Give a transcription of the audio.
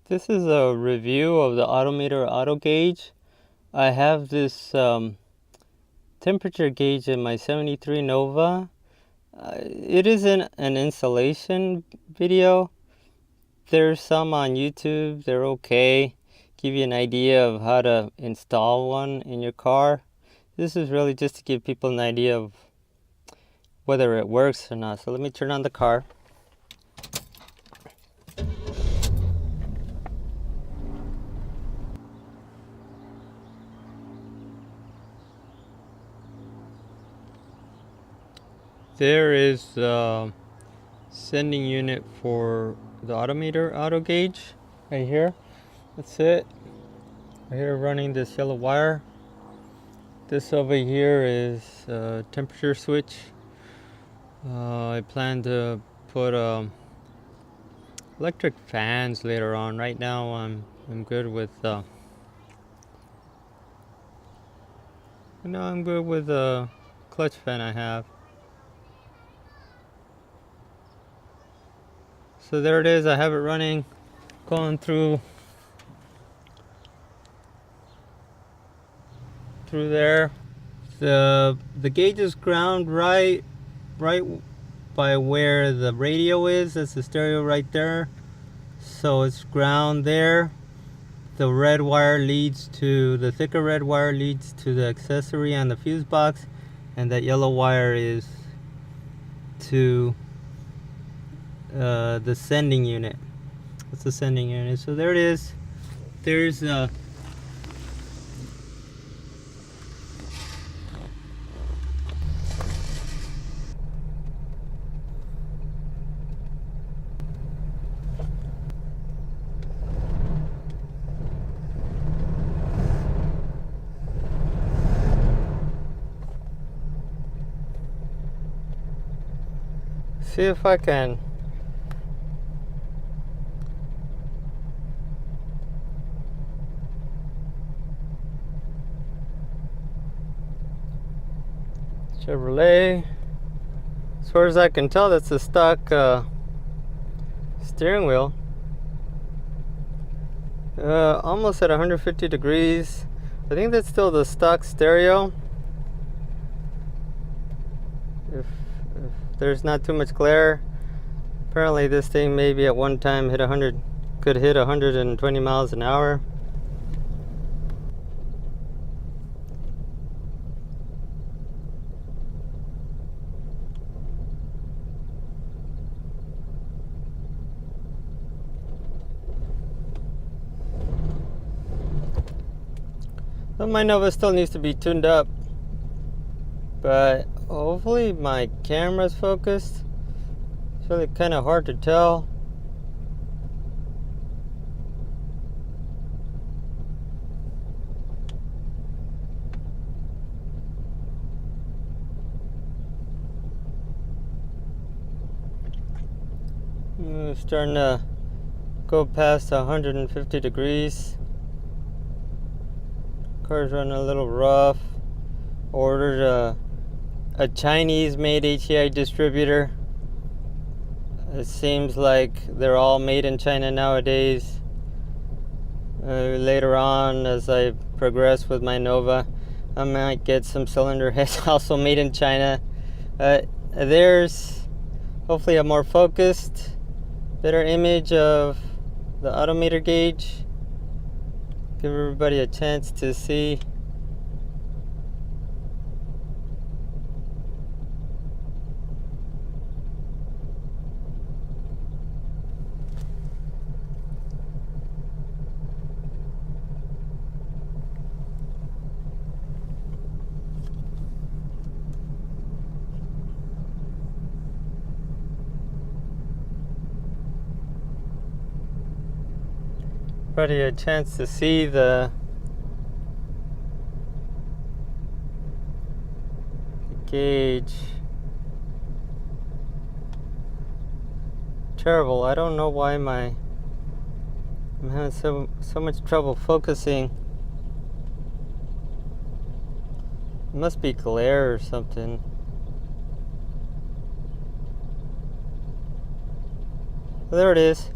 This is a review of the AutoMeter auto gauge. I have this temperature gauge in my 73 Nova. It isn't an installation video. There's some on YouTube. They're okay. Give you an idea of how to install one in your car. This is really just to give people an idea of whether it works or not. So let me turn on the car. There is the sending unit for the AutoMeter auto gauge right here. That's it. Right here running this yellow wire. This over here is a temperature switch. I plan to put electric fans later on. Right now I'm good with I'm good with the clutch fan I have. So there it is. I have it running, going through there. The gauge is ground right by where the radio is. That's the stereo right there. So it's ground there. The red wire leads to the thicker red wire leads to the accessory and the fuse box, and that yellow wire is to the sending unit. That's the sending unit. So there it is. There's see if I can Chevrolet. As far as I can tell, that's a stock steering wheel. Almost at 150 degrees. I think that's still the stock stereo. If there's not too much glare. Apparently this thing maybe at one time could hit 120 miles an hour. But my Nova still needs to be tuned up, but hopefully my camera's focused. It's really kind of hard to tell. Starting to go past 150 degrees. Car's running a little rough. Ordered a Chinese-made HEI distributor. It seems like they're all made in China nowadays. Later on, as I progress with my Nova, I might get some cylinder heads also made in China. There's hopefully a more focused, better image of the AutoMeter gauge. Give everybody a chance to see. Everybody a chance to see the gauge. Terrible. I don't know why I'm having so much trouble focusing. It must be glare or something. There it is.